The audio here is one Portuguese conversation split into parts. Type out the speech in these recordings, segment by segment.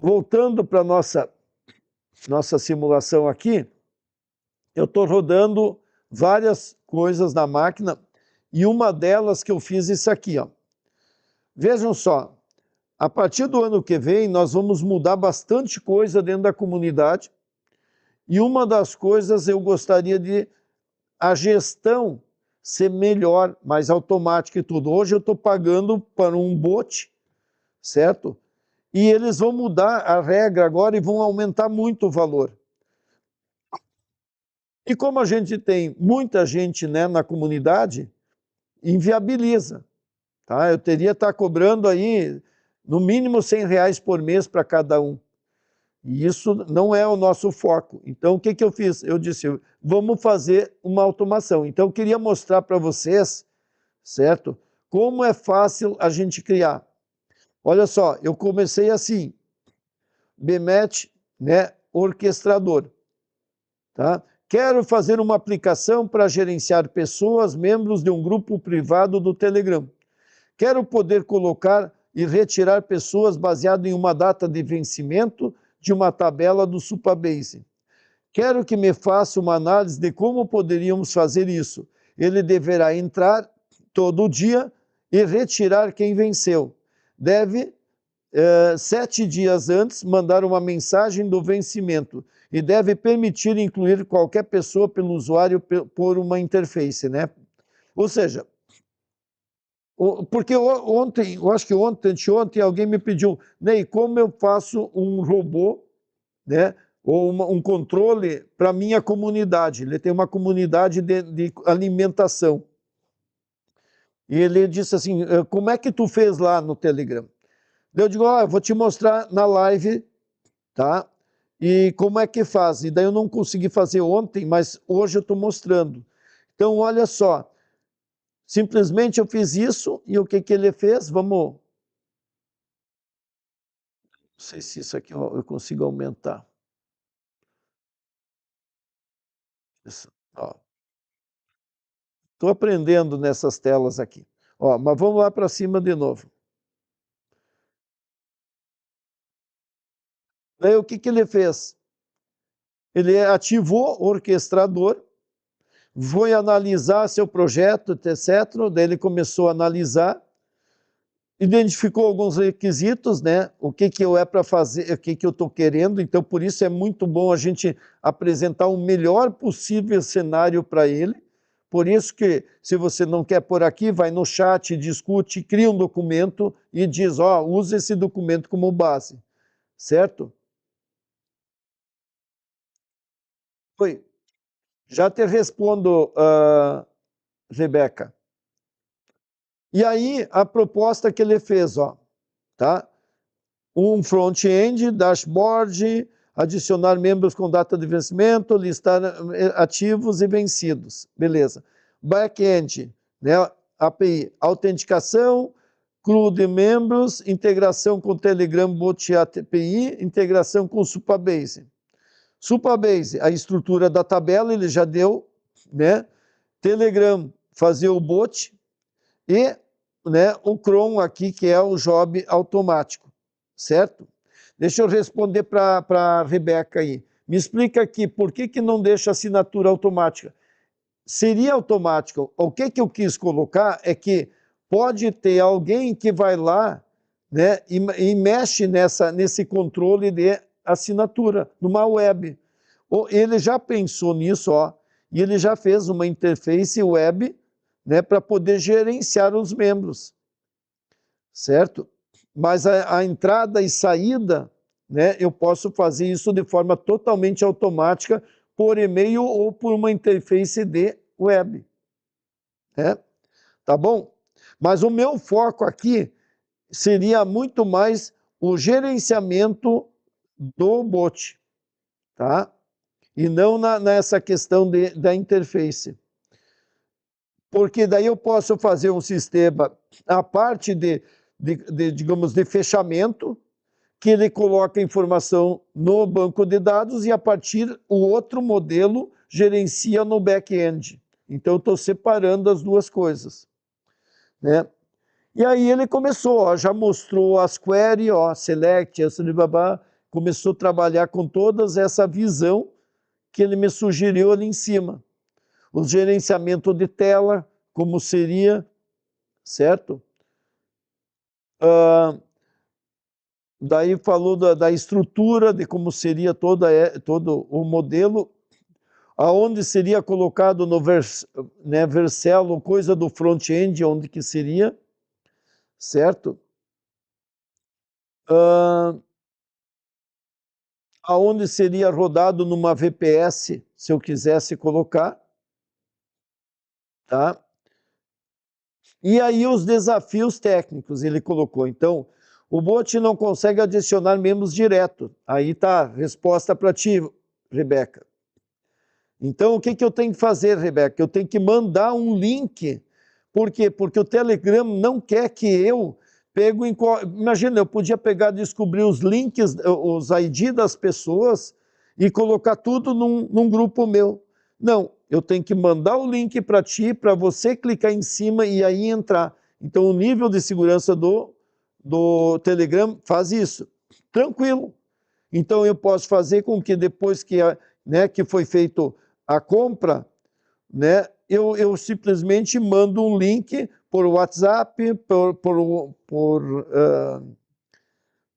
Voltando para a nossa simulação aqui, eu estou rodando várias coisas na máquina e uma delas que eu fiz isso aqui, ó. Vejam só, a partir do ano que vem nós vamos mudar bastante coisa dentro da comunidade e uma das coisas eu gostaria de a gestão ser melhor, mais automática e tudo. Hoje eu estou pagando para um bot, certo? E eles vão mudar a regra agora e vão aumentar muito o valor. E como a gente tem muita gente, né, na comunidade, inviabiliza. Tá? Eu teria que estar cobrando aí, no mínimo, R$100 por mês para cada um. E isso não é o nosso foco. Então, o que, que eu fiz? Eu disse, vamos fazer uma automação. Então, eu queria mostrar para vocês, certo? Como é fácil a gente criar. Olha só, eu comecei assim, BMET, né, orquestrador. Tá? Quero fazer uma aplicação para gerenciar pessoas, membros de um grupo privado do Telegram. Quero poder colocar e retirar pessoas baseado em uma data de vencimento de uma tabela do Supabase. Quero que me faça uma análise de como poderíamos fazer isso. Ele deverá entrar todo dia e retirar quem venceu. Deve 7 dias antes, mandar uma mensagem do vencimento e deve permitir incluir qualquer pessoa pelo usuário por uma interface, né? Ou seja, porque ontem, eu acho que anteontem, alguém me pediu, Ney, como eu faço um robô, né, ou um controle para minha comunidade? Ele tem uma comunidade de alimentação. E ele disse assim, como é que tu fez lá no Telegram? Eu digo, eu vou te mostrar na live, tá? E como é que faz? E daí eu não consegui fazer ontem, mas hoje eu estou mostrando. Então, olha só, simplesmente eu fiz isso e o que, que ele fez? Vamos... Não sei se isso aqui eu consigo aumentar. Estou aprendendo nessas telas aqui. Ó, mas vamos lá para cima de novo. Daí o que, que ele fez? Ele ativou o orquestrador, foi analisar seu projeto, etc. Daí ele começou a analisar, identificou alguns requisitos, né? O que, que eu é para fazer, o que, que eu estou querendo. Então, por isso é muito bom a gente apresentar o melhor possível cenário para ele. Por isso que, se você não quer por aqui, vai no chat, discute, cria um documento e diz, ó, usa esse documento como base, certo? Foi. Já te respondo, Rebeca. E aí, a proposta que ele fez, ó, tá? Um front-end, dashboard, adicionar membros com data de vencimento, listar ativos e vencidos. Beleza. Back-end, né? API, autenticação, clube de membros, integração com Telegram Bot API, integração com Supabase. Supabase, a estrutura da tabela, ele já deu, né? Telegram, fazer o bot e, né, o Chrome aqui, que é o job automático, certo? Deixa eu responder para a Rebeca aí. Me explica aqui, por que, que não deixa assinatura automática? Seria automático. O que, que eu quis colocar é que pode ter alguém que vai lá, né, e mexe nesse controle de assinatura, numa web. Ele já pensou nisso, ó, e ele já fez uma interface web, né, para poder gerenciar os membros, certo? Mas a entrada e saída, né, eu posso fazer isso de forma totalmente automática por e-mail ou por uma interface de web, né? Tá bom? Mas o meu foco aqui seria muito mais o gerenciamento do bot, tá? E não nessa questão da interface. Porque daí eu posso fazer um sistema, a parte digamos, de fechamento, que ele coloca a informação no banco de dados e a partir o outro modelo gerencia no back-end. Então eu estou separando as duas coisas, né? E aí ele começou, ó, já mostrou as queries, ó, select, babá, começou a trabalhar com toda essa visão que ele me sugeriu ali em cima. O gerenciamento de tela, como seria, certo? Daí falou da estrutura, de como seria todo o modelo, aonde seria colocado no Vercel, coisa do front-end, onde que seria, certo? Aonde seria rodado numa VPS, se eu quisesse colocar, tá? E aí os desafios técnicos ele colocou. Então, o bot não consegue adicionar membros direto. Aí tá, resposta para ti, Rebeca. Então, o que eu tenho que fazer, Rebeca? Eu tenho que mandar um link. Por quê? Porque o Telegram não quer que eu pego... Imagina, eu podia pegar, descobrir os links, os ID das pessoas e colocar tudo num grupo meu. Não, eu tenho que mandar o link para ti, para você clicar em cima e aí entrar. Então, o nível de segurança do Telegram faz isso. Tranquilo. Então, eu posso fazer com que depois que foi feito a compra, né, eu simplesmente mando um link por WhatsApp,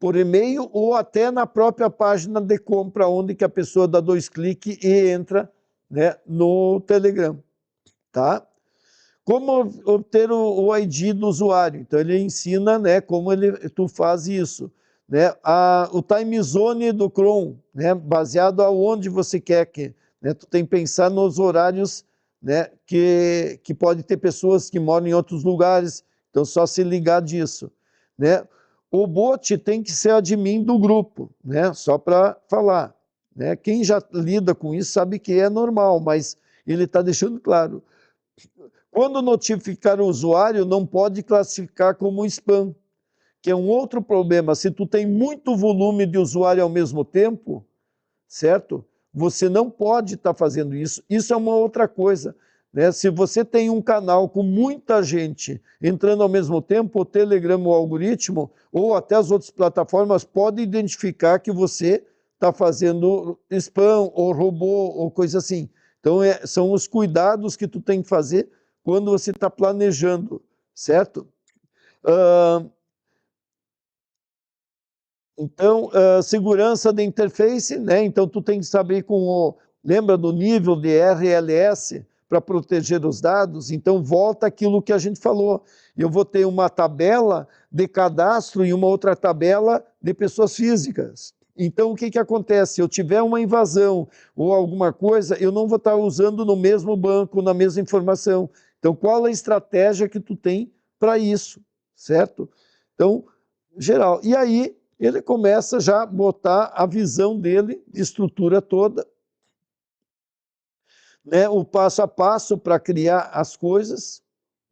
por e-mail ou até na própria página de compra, onde que a pessoa dá 2 cliques e entra, né, no Telegram, tá? Como obter o ID do usuário? Então ele ensina, né, como tu faz isso, né? O time zone do Chrome, né, baseado aonde você quer que, né, tu tem que pensar nos horários, né, que pode ter pessoas que moram em outros lugares, então só se ligar disso, né? O bot tem que ser admin do grupo, né? Só para falar, né? Quem já lida com isso sabe que é normal, mas ele está deixando claro. Quando notificar o usuário, não pode classificar como spam, que é um outro problema. Se tu tem muito volume de usuário ao mesmo tempo, certo? Você não pode estar fazendo isso. Isso é uma outra coisa, né? Se você tem um canal com muita gente entrando ao mesmo tempo, o Telegram, o algoritmo, ou até as outras plataformas, podem identificar que você está fazendo spam, ou robô, ou coisa assim. Então, são os cuidados que tu tem que fazer quando você está planejando, certo? Então, segurança da interface, né? Então, tu tem que saber lembra do nível de RLS para proteger os dados? Então, volta aquilo que a gente falou. Eu vou ter uma tabela de cadastro e uma outra tabela de pessoas físicas. Então, o que acontece? Se eu tiver uma invasão ou alguma coisa, eu não vou estar usando no mesmo banco, na mesma informação. Então, qual a estratégia que tu tem para isso, certo? Então, geral. E aí, ele começa já a botar a visão dele, de estrutura toda, né, o passo a passo para criar as coisas,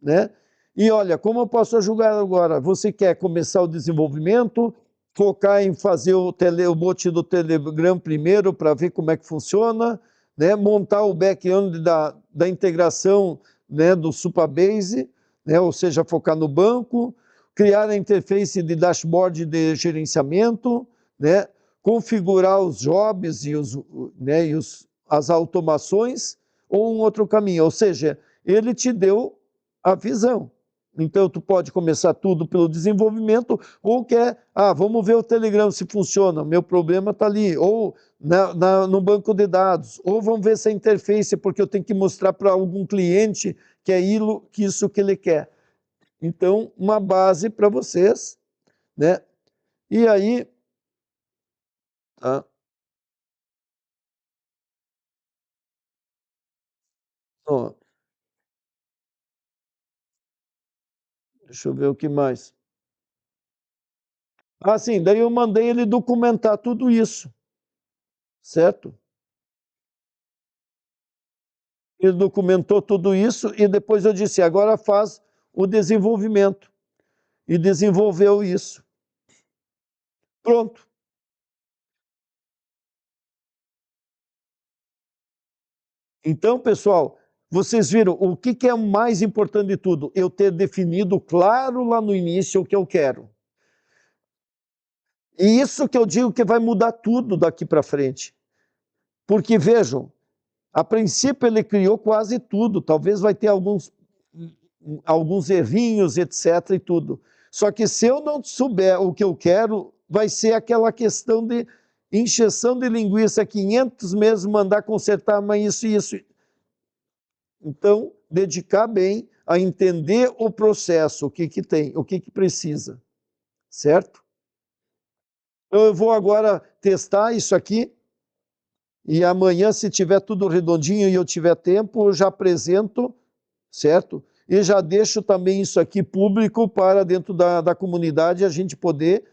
né? E olha, como eu posso ajudar agora? Você quer começar o desenvolvimento, focar em fazer o bot do Telegram primeiro para ver como é que funciona, né? Montar o back-end da integração, né, do Supabase, né? Ou seja, focar no banco, criar a interface de dashboard de gerenciamento, né? Configurar os jobs né, as automações, ou um outro caminho, ou seja, ele te deu a visão. Então, tu pode começar tudo pelo desenvolvimento, ou vamos ver o Telegram se funciona, meu problema está ali, ou no banco de dados, ou vamos ver essa interface, porque eu tenho que mostrar para algum cliente que é isso que ele quer. Então, uma base para vocês, né? E aí, tá? Ó, deixa eu ver o que mais. Ah, sim, daí eu mandei ele documentar tudo isso, certo? Ele documentou tudo isso e depois eu disse, agora faz o desenvolvimento. E desenvolveu isso. Pronto. Então, pessoal, vocês viram o que é o mais importante de tudo? Eu ter definido claro lá no início o que eu quero. E isso que eu digo que vai mudar tudo daqui para frente. Porque, vejam, a princípio ele criou quase tudo, talvez vai ter alguns errinhos, etc. e tudo. Só que se eu não souber o que eu quero, vai ser aquela questão de encheção de linguiça, 500 meses, mandar consertar, mas isso e isso. Então, dedicar bem a entender o processo, o que tem, o que precisa, certo? Então eu vou agora testar isso aqui, e amanhã, se tiver tudo redondinho e eu tiver tempo, eu já apresento, certo? E já deixo também isso aqui público para dentro da comunidade a gente poder